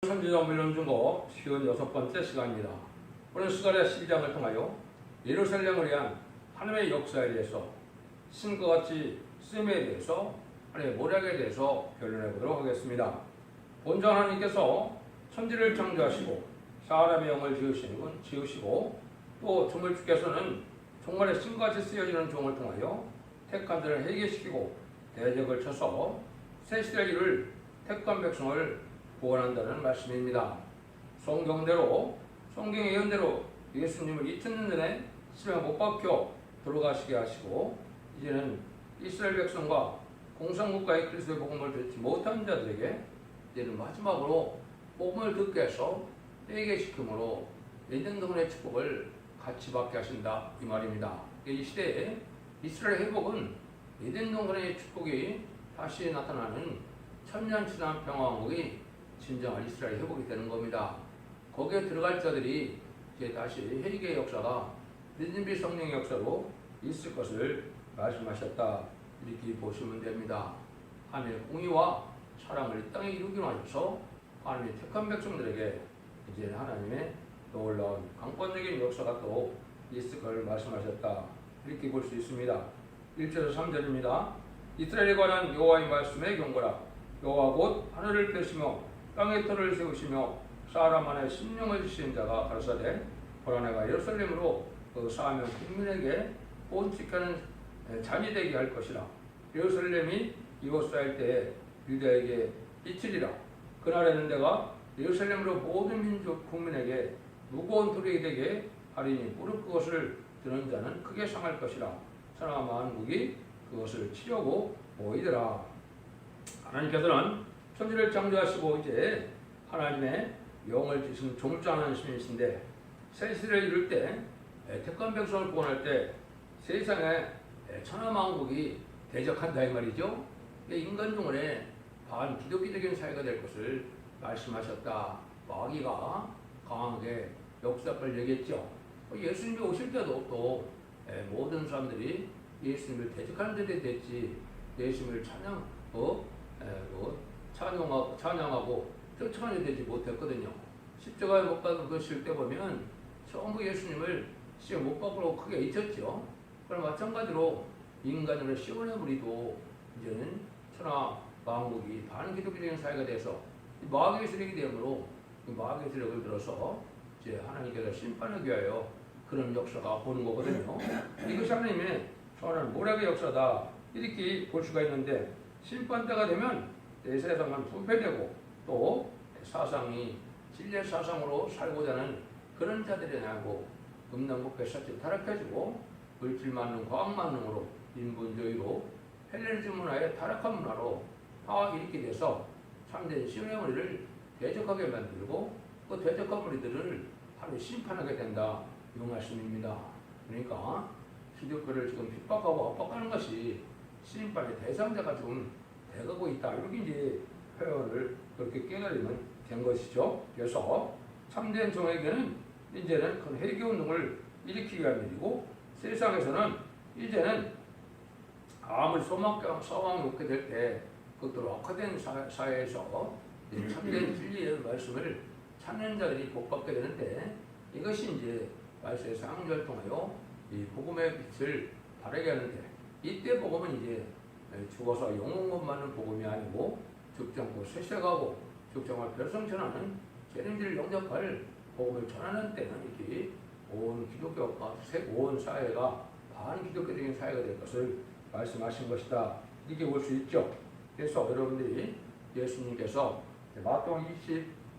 선지자 밀론중고 56번째 시간입니다. 오늘 스가랴 12장을 통하여 예루살렘을 위한 하나님의 역사에 대해서 신과 같이 쓰임에 대해서 하나님의 모략에 대해서 변론해 보도록 하겠습니다. 본전 하나님께서 천지를 창조하시고 사람의 영을 지으시고 또 종을주께서는 종말의 신같이 쓰여지는 종을 통하여 택한 자를 회개시키고 대적을 쳐서 새 시대를 이룰 택한 백성을 구원한다는 말씀입니다. 성경대로 성경의 예언대로 예수님을 2000년 전에 십자가에 못 박혀 돌아가시게 하시고 이제는 이스라엘 백성과 공산국가의 그리스도의 복음을 듣지 못한 자들에게 이제는 마지막으로 복음을 듣게 해서 회개시킴으로 에덴 동산의 축복을 같이 받게 하신다 이 말입니다. 이 시대에 이스라엘 회복은 에덴 동산의 축복이 다시 나타나는 천년치산 평화왕국이 진정한 이스라엘 회복이 되는 겁니다. 거기에 들어갈 자들이 이제 다시 회개의 역사가 믿음의 성령의 역사로 있을 것을 말씀하셨다 이렇게 보시면 됩니다. 하나님의 공의와 사랑을 이 땅에 이루기 위해서 하나님의 택한 백성들에게 이제 하나님의 놀라운 강권적인 역사가 또 있을 것을 말씀하셨다 이렇게 볼 수 있습니다. 1절에서 3절입니다. 이스라엘에 관한 여호와의 말씀에 경고라. 여호와 곧 하늘을 펴시며 땅의 터를 세우시며 사람 안에 심령을 주신 자가 가로사대 보라 내가 예루살렘으로 그 사하면 국민에게 본칙하는 잔이 되게 할 것이라. 예루살렘이 이곳 쌓일 때에 유다에게 이치리라. 그날에는 내가 예루살렘으로 모든 민족 국민에게 무거운 돌이 되게 하리니 무릎 그것을 드는 자는 크게 상할 것이라. 천하 만국이 그것을 치려고 모이더라. 하나님께서는 천지를 창조하시고 이제 하나님의 영을 주신 종자하는 신이신데 새 시대를 이룰 때 택한 백성을 구원할 때 세상에 천하만국이 대적한다 이 말이죠. 인간 중에 반기독교적인 사회가 될 것을 말씀하셨다. 마귀가 강하게 역사를 얘기했죠. 예수님이 오실 때도 또 모든 사람들이 예수님을 대적하는 데에 됐지 예수님을 찬양하고 쫓아가는 데 되지 못했거든요. 십자가에 못 박으실 때 보면 전부 예수님을 시험 못 박으려고 크게 잊혔죠. 그럼 마찬가지로 인간으로 시온의 무리도 이제는 천하 만국이 반기독교적인 사회가 돼서 마귀의 세력이 되므로 마귀의 세력을 들어서 이제 하나님께서 심판하기 위하여 그런 역사가 보는 거거든요. 이것이 하나님의 선한 모략의 역사다 이렇게 볼 수가 있는데 심판 때가 되면 내 세상은 분폐되고 또 사상이 진리의 사상으로 살고자 하는 그런 자들이 나고 음란국 배사치 타락해지고 물질 만능, 과학 만능으로 인본주의로 헬레니즘 문화의 타락한 문화로 다 이렇게 돼서 참된 시온의 머리를 대적하게 만들고 그 대적한 머리들을 하루 심판하게 된다 이 말씀입니다. 그러니까 기독교를 지금 핍박하고 압박하는 것이 심판의 대상자가 좀 돼가고 있다 이렇게 이제 표현을 그렇게 깨달으면 된 것이죠. 그래서 참된 종에게는 이제는 큰 회개 운동을 일으키기 위한 일이고 세상에서는 이제는 아무리 소망이 없게 될 때 그것도 악화된 사회에서 참된 진리의 말씀을 찾는 자들이 복받게 되는데 이것이 이제 말씀의 상주를 통하여 이 복음의 빛을 바르게 하는데 이때 복음은 이제 죽어서 영혼만 많은 복음이 아니고 죽지 않고 쇠쇠가고 죽지 않고 별성전하는 재림들을 영접할 복음을 전하는 때는 이렇게 온 기독교가 온 사회가 반기독교적인 사회가 될 것을 말씀하신 것이다 이렇게 볼 수 있죠. 그래서 여러분들이 예수님께서 마태복음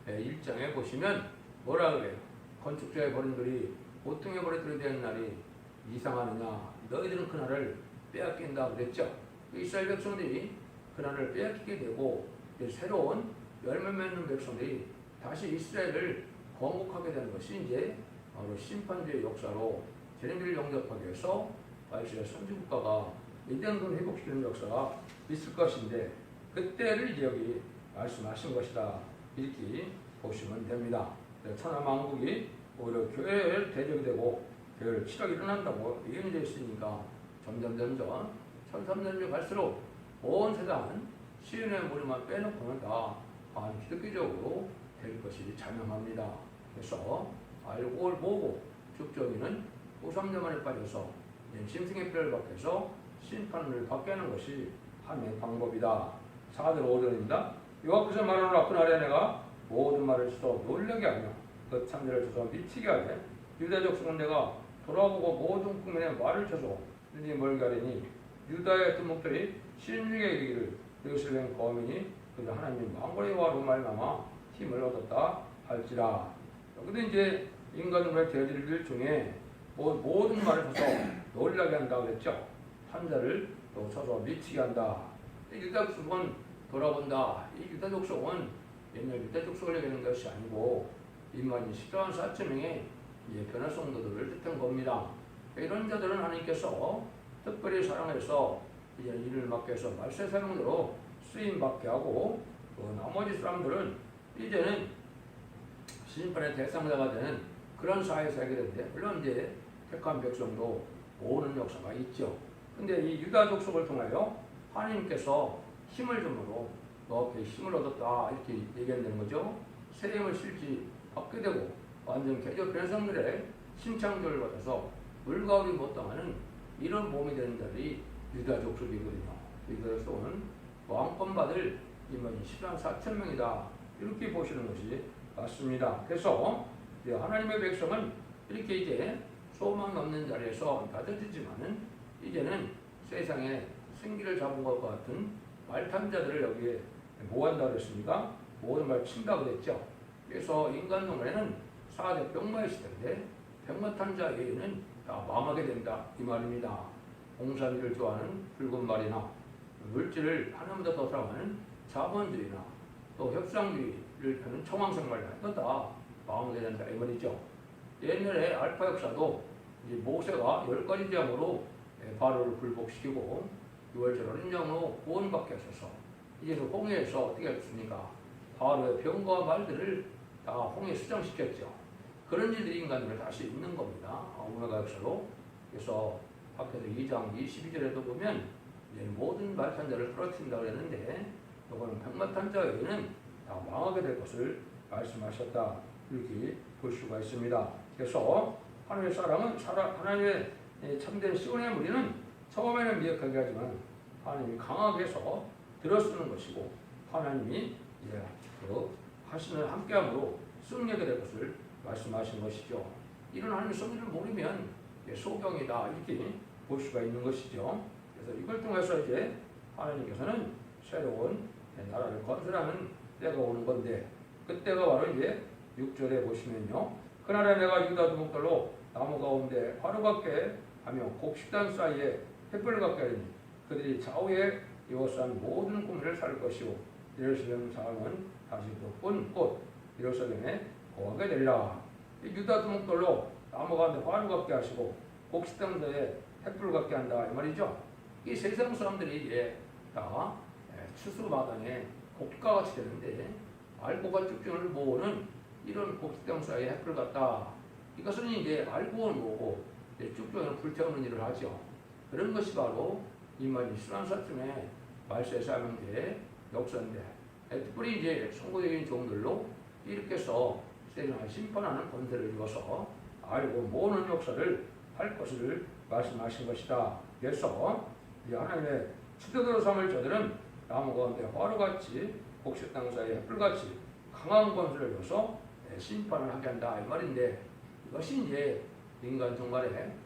21장에 보시면 뭐라 그래요? 건축자의 버림돌이 보통의 버림돌이 되는 날이 이상하느냐 너희들은 그날을 빼앗긴다 그랬죠. 이스라엘 백성들이 그날을 빼앗기게 되고 새로운 열매 맺는 백성들이 다시 이스라엘을 건국하게 되는 것이 이제 바로 심판주의 역사로 재림들을 영접하기 위해서 말씀의 선지국가가 이den돈 회복시키는 역사가 있을 것인데 그때를 이제 여기 말씀하신 것이다 이렇게 보시면 됩니다. 천하만국이 오히려 교회를 대적이 되고 교회를 치러 일어난다고 예언되어 있으니까 점점 천삼년이 갈수록 온 세상은 시인의 머리만 빼놓고는 다 반기독교적으로 될 것이 자명합니다. 그래서 알고 보고 죽정이는 오삼념안에 빠져서 심승의 뼈를 박혀서 심판을 받게 하는 것이 하나의 방법이다. 4절 5절입니다. 이와 같이 말하노라. 그날에 내가 모든 말을 써서 놀라게 하며 그 참들을 쳐서 미치게 하되 유다 족속은 내가 돌아보고 모든 국민의 말을 쳐서 눈이 멀게 하리니 유다의 뜬목들이 신중에 이르기를 예루살렘 거민이 그저 하나님 망고의 와로 말미암아 힘을 얻었다 할지라. 근데 이제 인간의 대들들 중에 모든 말을 쳐서 놀라게 한다 그랬죠. 한자를 또 쳐서 미치게 한다. 유다 족속은 돌아본다. 이 유다 족속은 옛날 유다 족속을 얘기하는 것이 아니고 인만이 14만 4천 명의 변화 성도들을 뜻한 겁니다. 이런 자들은 하나님께서 특별히 사랑해서 이제 일을 맡게 해서 말세 사명으로 쓰임 받게 하고 나머지 사람들은 이제는 심판의 대상자가 되는 그런 사회에 살게 되는데, 물론 이제 택한 백성도 모으는 역사가 있죠. 근데 이 유다 족속을 통하여 하나님께서 힘을 줌으로 너에게 힘을 얻었다 이렇게 얘기한다는 거죠. 새 힘을 실지 받게 되고 완전 개조 변성들의 신창조를 받아서 물가울이 못 당하는 이런 몸이 되는 자들이 유다 족속이거든요. 유다 족속은 왕권 받을 인원이 10만 4천 명이다 이렇게 보시는 것이 맞습니다. 그래서 하나님의 백성은 이렇게 이제 소망 없는 자리에서 낮아지지만은 이제는 세상에 생기를 잡은 것과 같은 말탄자들을 여기에 모한다고 했습니까? 모든 말 친다고 그랬죠. 그래서 인간 동안에는 4대 병마의 시대인데 병마탄 자에게는 다 망하게 된다 이 말입니다. 공산주의를 좋아하는 붉은 말이나 물질을 하나보다 더 사랑하는 자본주의나 또 협상주의를 펴는 청황생활이나 이건 다 망하게 된다 이 말이죠. 옛날에 알파 역사도 이제 모세가 10가지 재앙으로 바로를 굴복시키고 6월절 어린 양으로 구원받게 하셔서 이제 그 홍해에서 어떻게 했습니까? 바로의 병과 말들을 다 홍해에 수정시켰죠. 그런 일들이 인간들을 다시 있는 겁니다. 오메가 역사로. 그래서 밖에서 2장 22절에도 보면 모든 말탄자를 떨어뜨린다고 했는데 이거는 백마탄자에게는 다 망하게 될 것을 말씀하셨다 이렇게 볼 수가 있습니다. 그래서 하나님의 사랑은 하나님의 참된 시온의 무리는 처음에는 미약하게 하지만 하나님이 강하게 해서 들어쓰는 것이고 하나님이 그 하시는 함께함으로 승리하게 될 것을 말씀하신 것이죠. 이런 하나님의 섭리를 모르면 소경이다 이렇게 볼 수가 있는 것이죠. 그래서 이걸 통해서 이제 하나님께서는 새로운 나라를 건설하는 때가 오는 건데 그때가 바로 이제 6절에 보시면요. 그날에 내가 유다 두목들로 나무 가운데 화로 같게 하며 곡식단 사이에 횃불을 갖게 하리니 그들이 좌우에 이어싼 모든 국민을 살 것이고 예루살렘 사람은 다시 돋은 꽃 예루살렘에 거하게 되리라. 유다 두목들로 나무 가운데 화로 같게 하시고 곡식단 사이에 횃불을 갖게 한다 이 말이죠. 이 세상 사람들이 이제 다 추수마당에 곡가같이 되는데 알고가 쭉쭉을 모으는 이런 곡식당 사이에 햇불을 갖다 이것은 이제 알고는 뭐고 쭉쭉을 불태우는 일을 하죠. 그런 것이 바로 인간이 순환사쯤에 말세에 사명제 역사인데 특별히 이제 선고적인 종들로 이렇게 해서 세상을 심판하는 권세를 이어서 알고 모으는 역사를 할 것을 말씀하신 것이다. 그래서 이 하나님의 치도대로 삼을 저들은 나무 가운데 화로같이 곡식당 사이에 햇불같이 강한 권세를 줘서 심판을 하게 한다 이 말인데 이것이 이제 인간 중간에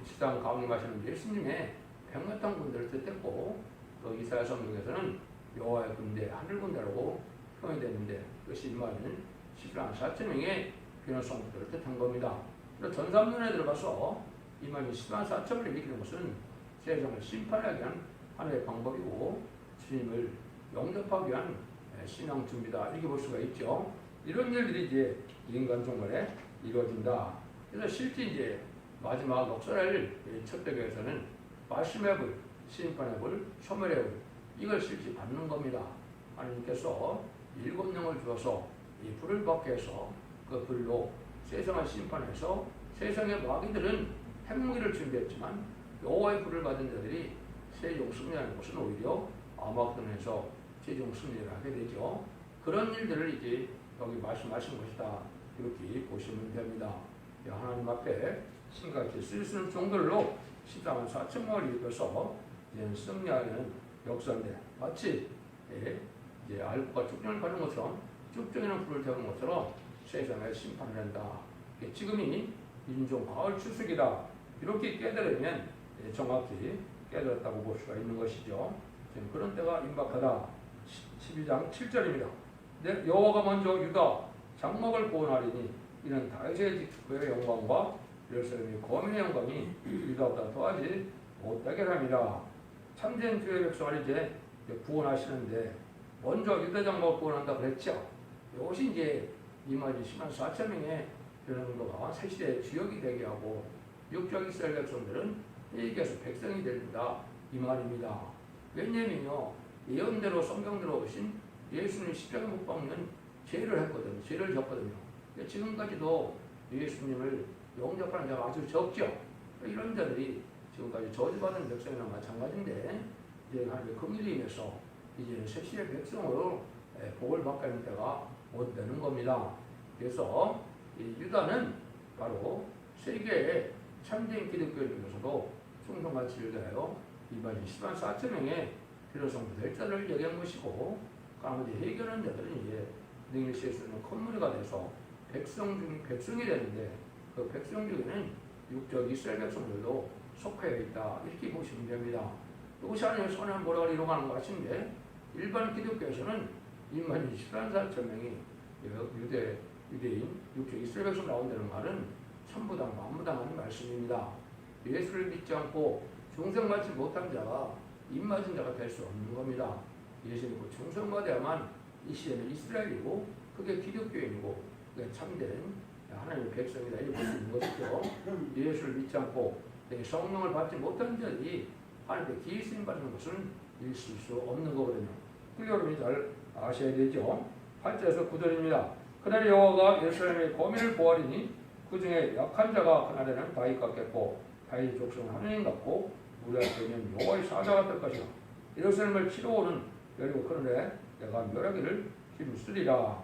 지상 강림하시는 예수님의 백마탄 군대를 뜻했고 또 이사야 성경에서는 여호와의 군대 하늘 군대라고 표현이 되는데 그것이 임하는 10만 4천 명의 변화 성도들을 뜻한 겁니다. 전삼년에 들어가서 임하는 10만 4천을 일으키는 것은 세상을 심판하기 위한 하나의 방법이고 주님을 영접하기 위한 신앙 준비다 이렇게 볼 수가 있죠. 이런 일들이 이제 인간 종말에 이루어진다. 그래서 실제 이제 마지막 역설할 첫 대교에서는 말씀의 불, 심판의 불, 소멸의 불 이걸 실제 받는 겁니다. 하나님께서 7명을 주어서 이 불을 받게 해서 그 불로 세상을 심판해서 세상의 마귀들은 핵무기를 준비했지만 여호와의 불을 받은 자들이 최종 승리하는 것은 오히려 아마존에서 최종 승리를 하게 되죠. 그런 일들을 이제 여기 말씀하신 것이다. 이렇게 보시면 됩니다. 하나님 앞에 신같이 쓸 수 있는 종들로 14만 4천 명을 입혀서 이제 승리하는 역사인데 마치 이제 알고가 축전을 가는 것처럼 축전에는 불을 태우는 것처럼 세상에 심판을 한다. 지금이 인종 가을 추석이다. 이렇게 깨달으면 정확히 깨달았다고 볼 수가 있는 것이죠. 지금 그런 때가 임박하다. 12장 7절입니다. 여호와가 먼저 유다 장막을 구원하리니 이는 다윗의 뒷부의 영광과 예루살렘의 거민의 영광이 유다보다 더하지 못하게 합니다. 참된 주의 백성을 이제 구원하시는데 먼저 유다 장막을 구원한다 그랬죠. 이것이 이제 이마지 10만 4천 명의 정도가 세시대 주역이 되게 하고 육적 이스라엘 백성들은 여기에서 백성이 된다 이 말입니다. 왜냐면요 예언대로 성경대로 오신 예수님 십자가 못 박는 죄를 했거든요. 죄를 졌거든요. 지금까지도 예수님을 영접하는 자가 아주 적죠. 이런 자들이 지금까지 저주받은 백성이나 마찬가지인데 이제 하나님의 긍휼이 임해서 이제 세시의 백성으로 복을 받게 하는 때가 못 되는 겁니다. 그래서 이 유다는 바로 세계의 참된 기독교를 위해서도 충성같이 유다하여 이번에 10만 4천 명의 필요성부 될 자를 얘기한 것이고 가운데 해결하는 자들은 이제 능히 쓸 수 있는 컴무니가 돼서 백성이 되는데 그 백성 중에는 육적 이스라엘 백성들도 속하여 있다 이렇게 보시면 됩니다. 이것이 하나님의 선한 모략을 이루어가는 것 같은데 일반 기독교에서는 2만 10만 4천 명이 유대인 육적 이스라엘 백성 나온다는 말은 천부 다 만부 당하는 말씀입니다. 예수를 믿지 않고 중생받지 못한 자가 입맞은 자가 될 수 없는 겁니다. 예수 믿고 중생받아야만 이 시대는 이스라엘이고 그게 기독교인이고 그게 참된 하나님의 백성이다 이렇게 볼 수 있는 것이죠. 예수를 믿지 않고 성령을 받지 못한 자들이 하나님께 기회쓰임 받는 것은 있을 수 없는 거거든요. 그걸 여러분이 잘 아셔야 되죠. 8절에서 9절입니다. 그날에 여호와가 예루살렘의 거민을 보아리니 그 중에 약한 자가 그날에는 다윗 같겠고 다윗 족속은 하느님 같고 우리 앞에는 여호와의 사자가 될 것이라. 예루살렘을 치러 오는 여리고 그런데 내가 멸하기를 힘쓰리라.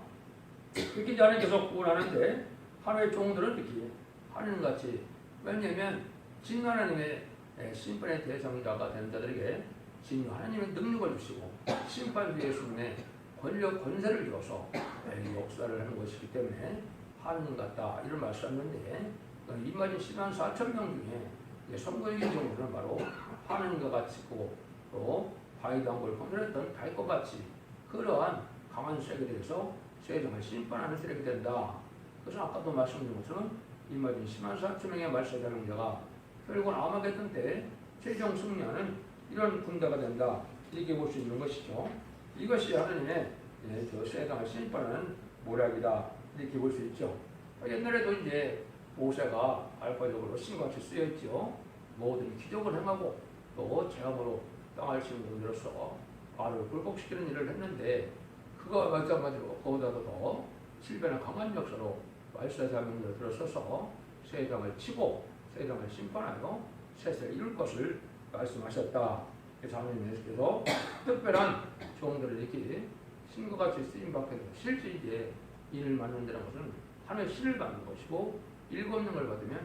그렇게 이제 하나님께서 구원하는데 하나님의 종들은 이렇게 하느님같이 왜냐하면 진노 하나님의 심판의 대상자가 되는 자들에게 진노 하나님의 능력을 주시고 심판 예수님의 권력 권세를 줘서 역사를 하는 것이기 때문에 하느님 같다 이런 말씀하는데 이마진 10만 4천 명 중에 선거의 경우는 바로 하느님과 같이 또 다윗 왕국을 건설했던 다윗과 같이 그러한 강한 세력에 대해서 세상을 심판하는 세력이 된다. 그래서 아까도 말씀드린 것처럼 이마진 10만 4천 명의 말세자는 자가 결국은 아마겟돈 때 최종 승리하는 이런 군대가 된다. 이렇게 볼 수 있는 것이죠. 이것이 하나님의 저 세상을 심판하는 모략이다. 이렇게 볼 수 있죠. 옛날에도 이제 모세가 알파적으로 신같이 쓰여있죠. 모든 기적을 행하고 또 제함으로 땅을 치는 분으로서 바로를 굴복시키는 일을 했는데 그거와 마찬가지로 거기다도 더 7배나 강한 역사로 말세자명으로 들어서서 세상을 치고 세상을 심판하여 세세를 이룰 것을 말씀하셨다. 그래서 하나님께서 특별한 종들을 이렇게 신과같이 쓰임받게 되고 실제 이제 일을 만든다는 것은 하나님의 신을 받는 것이고 7명을 받으면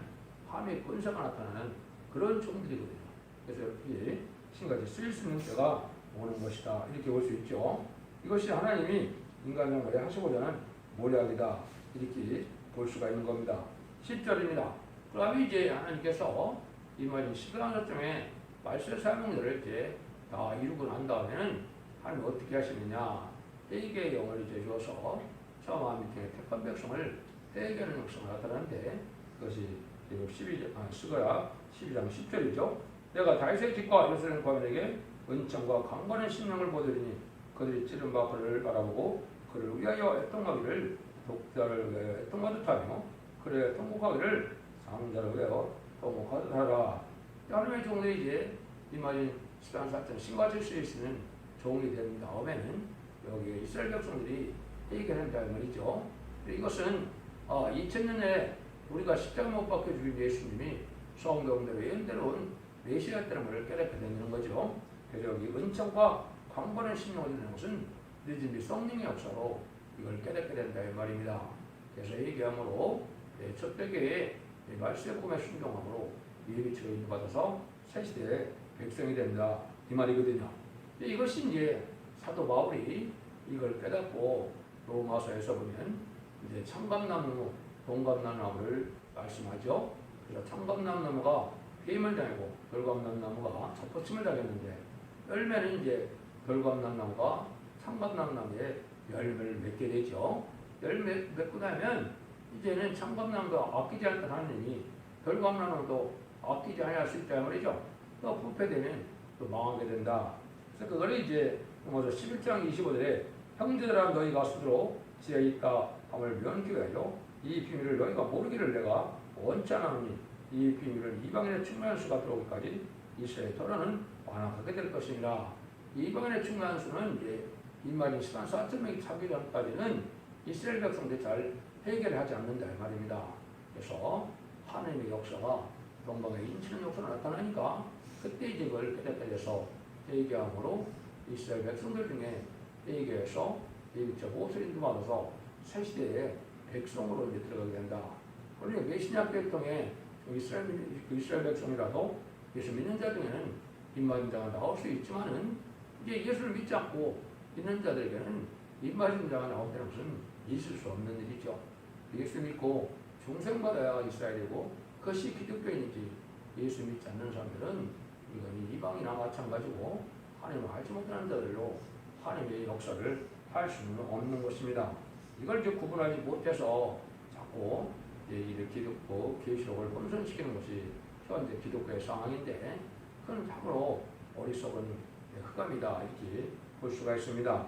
하나님의 권세가 나타나는 그런 종들이거든요. 그래서 이렇게 신같이 쓰일 수 있는 때가 오는 것이다. 이렇게 볼 수 있죠. 이것이 하나님이 인간을 하시고자 하는 모략이다. 이렇게 볼 수가 있는 겁니다. 10절입니다. 그러면 이제 하나님께서 이 말인 11장에 말세 사명들을 이제 다 이루고 난 다음에는 하나님 어떻게 하시느냐. 회개의 영을 이제 주어서 처음 밑에 택한 백성을 회개하는 역사가 나타나는데 그것이 스가랴 12장 10절이죠. 내가 다윗의 집과 예루살렘 거민에게 은총과 강건한 심령을 보여드리니 그들이 찌른 바 그를 바라보고 그를 위하여 애통하기를 독자를 위하여 애통하듯 하며 그를 통곡하기를 상자를 위하여 통곡하듯 하라. 하나님의 종들이 이제 이마진 10만 4천 신같이 쓰이시는 종이 된 다음에는 여기에 이스라엘 백성들이 회개한다는 말이죠. 이것은 2000년에 우리가 십자가 못 박혀 죽인 예수님이 성경대로 예언대로 온 메시아였다는 것을 깨닫게 되는 거죠. 그래서 여기 은총과 강건한 심령을 주는 것은 늦은 뒤 성령의 역사로 이걸 깨닫게 된다 이 말입니다. 그래서 얘기함으로 첫 백에 말씀의 복음에 순종함으로 예비처로 인도받아서 새 시대의 백성이 된다 이 말이거든요. 이것이 이제 사도 바울이 이걸 깨닫고 로마서에서 보면 이제 참감나무, 동감나무를 말씀하죠. 그래서 참감나무가 피임을 당하고 돌감나무가 잡포침을 당했는데 열매는 이제 돌감나무가 참감나무에 열매를 맺게 되죠. 열매 맺고 나면 이제는 참감나무가 아끼지 않던 하느니 돌감나무도 아끼지 않을 수 있다 말이죠. 또 부패되면 또 망하게 된다. 그래서 그걸 이제 로마서 11장 25절에 형제들아 너희가 스스로 지혜 있다 함을 면하기 위하여 이 비밀을 너희가 모르기를 내가 원치 않으니 이 비밀을 이방인의 충만한 수가 들어오기까지 이스라엘 토라는 완악하게 될 것이니라. 이방인의 충만한 수는 이제 이만희 14만 4천 명이 차기 전까지는 이스라엘 백성들이 잘 해결하지 않는다 이 말입니다. 그래서 하나님의 역사가 동방에 인치는 역사가 나타나니까 그때 이제 그걸 깨닫게 돼서 회개함으로 이스라엘 백성들 중에 회개해서 예비적 옷을 인도받아서 새 시대의 백성으로 이제 들어가게 된다. 그러니까 메시냐 계통에 이스라엘 백성이라도 예수 믿는 자 중에는 입맞음자가 나올 수 있지만은 이제 예수를 믿지 않고 있는 자들에게는 입맞음자가 나온다는 것은 있을 수 없는 일이죠. 예수 믿고 중생받아야 이스라엘이고 그것이 기독교인이지 예수 믿지 않는 사람들은 이건 이방이나 마찬가지고 하나님을 알지 못하는 자들로 하나님의 역사를 할 수는 없는 것입니다. 이걸 이제 구분하지 못해서 자꾸 이 기독교 계시록을 혼선시키는 것이 현재 기독교의 상황인데 그건 참으로 어리석은 흑암이다 이렇게 볼 수가 있습니다.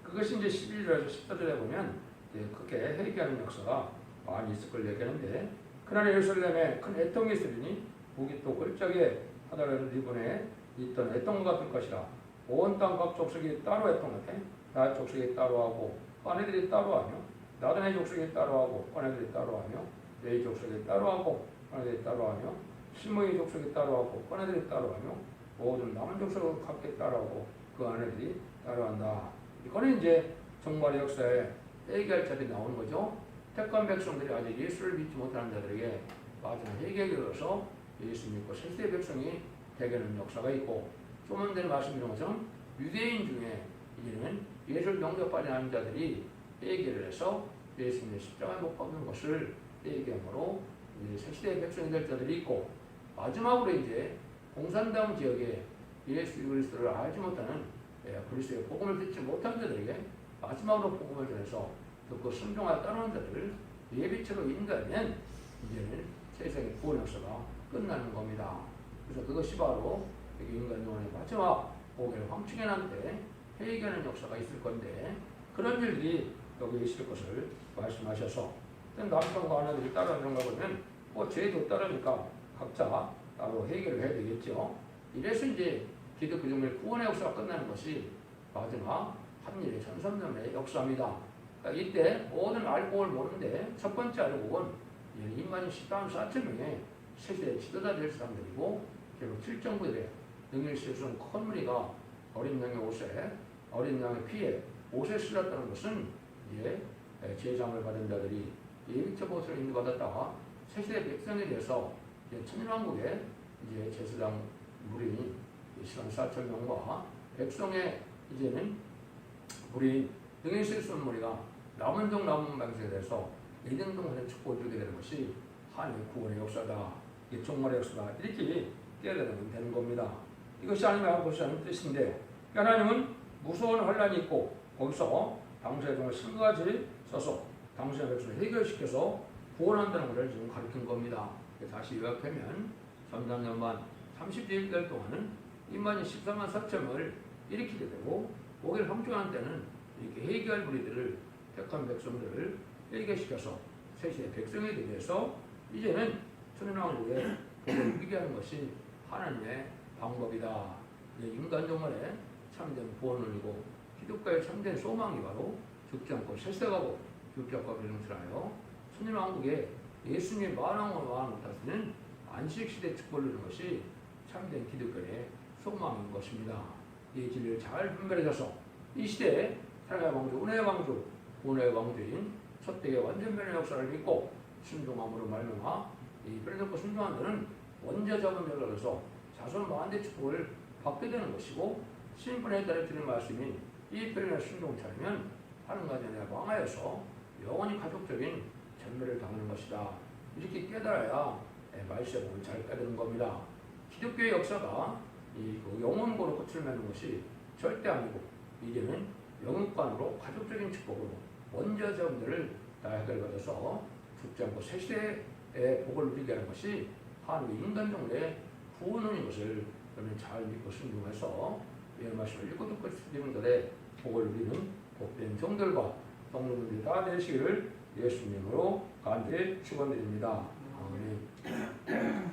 그것이 이제 11절에서 14절에 보면 그렇게 회개하는 역사가 많이 있을 걸 얘기하는데 그날에 예루살렘에 큰 애통이 있으리니 북이 또 골짜기에 하다를 리본에 있던 애통과 같을 것이라. 온 땅 각 족속이 따로 애통하되 나 족속이 따로하고 아내들이 따로하며 나단의 족속이 따로하고 아내들이 따로하며 레위 족속이 따로하고 아내들이 따로하며 시므의 족속이 따로하고 아내들이 따로하며 모든 남은 족속을 각기 따로하고 그 아내들이 따로한다. 이거는 이제 정말의 역사에 회개할 자들이 나오는 거죠. 택한 백성들이 아직 예수를 믿지 못하는 자들에게 마지막 회개에 이르러서 예수 믿고 세세 백성이 되게는 역사가 있고 조금 전에 말씀드린 것처럼 유대인 중에 이제는 예수를 영접하지 않은 자들이 회개를 해서 예수님의 십자가에 못 박는 것을 회개함으로 새 시대의 백성이 될 자들이 있고 마지막으로 이제 공산당 지역에 예수 그리스도를 알지 못하는 그리스도의 복음을 듣지 못한 자들에게 마지막으로 복음을 전해서 듣고 순종하여 따르는 자들을 예비처로 인도하면 이제는 세상의 구원 역사가 끝나는 겁니다. 그래서 그것이 바로 인간용의 마지막 보혈 황충의 난 때 회개하는 역사가 있을 건데 그런 일들이 여기 있을 것을 말씀하셔서 남편과 아내들이 따르는가 보면 죄도 따르니까 각자 따로 회개를 해야 되겠죠. 이래서 이제 기독교 종교의 구원의 역사가 끝나는 것이 마지막 한일의 1300년의 역사입니다. 그러니까 이때 모든 알곡을 모르는데 첫 번째 알곡은 2만 14만 4천 명의 세대 지도자 될 사람들이고 결국 7정부들의 능력실수는 큰 무리가 어린 양의 옷에 어린 양의 피에 옷에 실렸다는 것은 이제 제장을 받은 자들이 예비처 보수를 인도받았다가 세세 백성에 대해서 천일왕국의 이제 제사장 무리인 2만 4천 명과 백성의 이제는 무리인 능력실수는 무리가 남은종 남은 방식에 대해서 이등동하는 축복을 주게 되는 것이 하나님의 구원의 역사다. 이게 종말의 역사다. 이렇게 깨달으면 되는 겁니다. 이것이 하나님의 보시는 뜻인데 하나님은 무서운 환란이 있고 거기서 당시의 종을 신과같이 써서 당시의 백성을 해결시켜서 구원한다는 것을 지금 가르친 겁니다. 다시 요약하면 3년만 30일 동안은 2만 14만 4천을 일으키게 되고 목을 황충하는 때는 이렇게 회개할 무리들을 택한 백성들을 회개시켜서 세시의 백성에 대해서 이제는 천연왕국의 복을 누리게 하는 것이 하나님의 방법이다. 인간 종말에 참된 구원을 이고 기독교의 참된 소망이 바로 죽지 않고 세세가고 죽지 않고 변형하여 천연왕국의 예수님의 만왕의 왕을 다스리는 안식시대 축복을 누리는 것이 참된 기독교의 소망인 것입니다. 이 진리를 잘 분별해서 이 시대에 사랑의 왕조, 은혜의 왕조, 구원의 왕조인 첫대의 완전변의 역사를 믿고 순종함으로 말미암아 이 믿고 순종한 자는 원죄 자금을 얻어서 자손 만대 축복을 받게 되는 것이고, 신분에 따라 드린 말씀인 이 변의 순종차이면 하나님과 내가 망하여서 영원히 가족적인 전멸을 당하는 것이다. 이렇게 깨달아야 말세복을 잘 깨닫는 겁니다. 기독교의 역사가 그 영혼고로 끝을 맺는 것이 절대 아니고, 이제는 영육간으로 가족적인 축복으로 원죄 자금들을 다 해결받아서 죽지 않고 새 시대의 복을 누리게 하는 것이 하나님의 인간 종류의 구원인 것을 여러분 잘 믿고 순종해서 이 말씀을 읽고 듣고 싶은 분들의 복을 누리는 복된 종들과 동료들이 다 되시기를 예수님으로 간절히 축원드립니다. 아멘.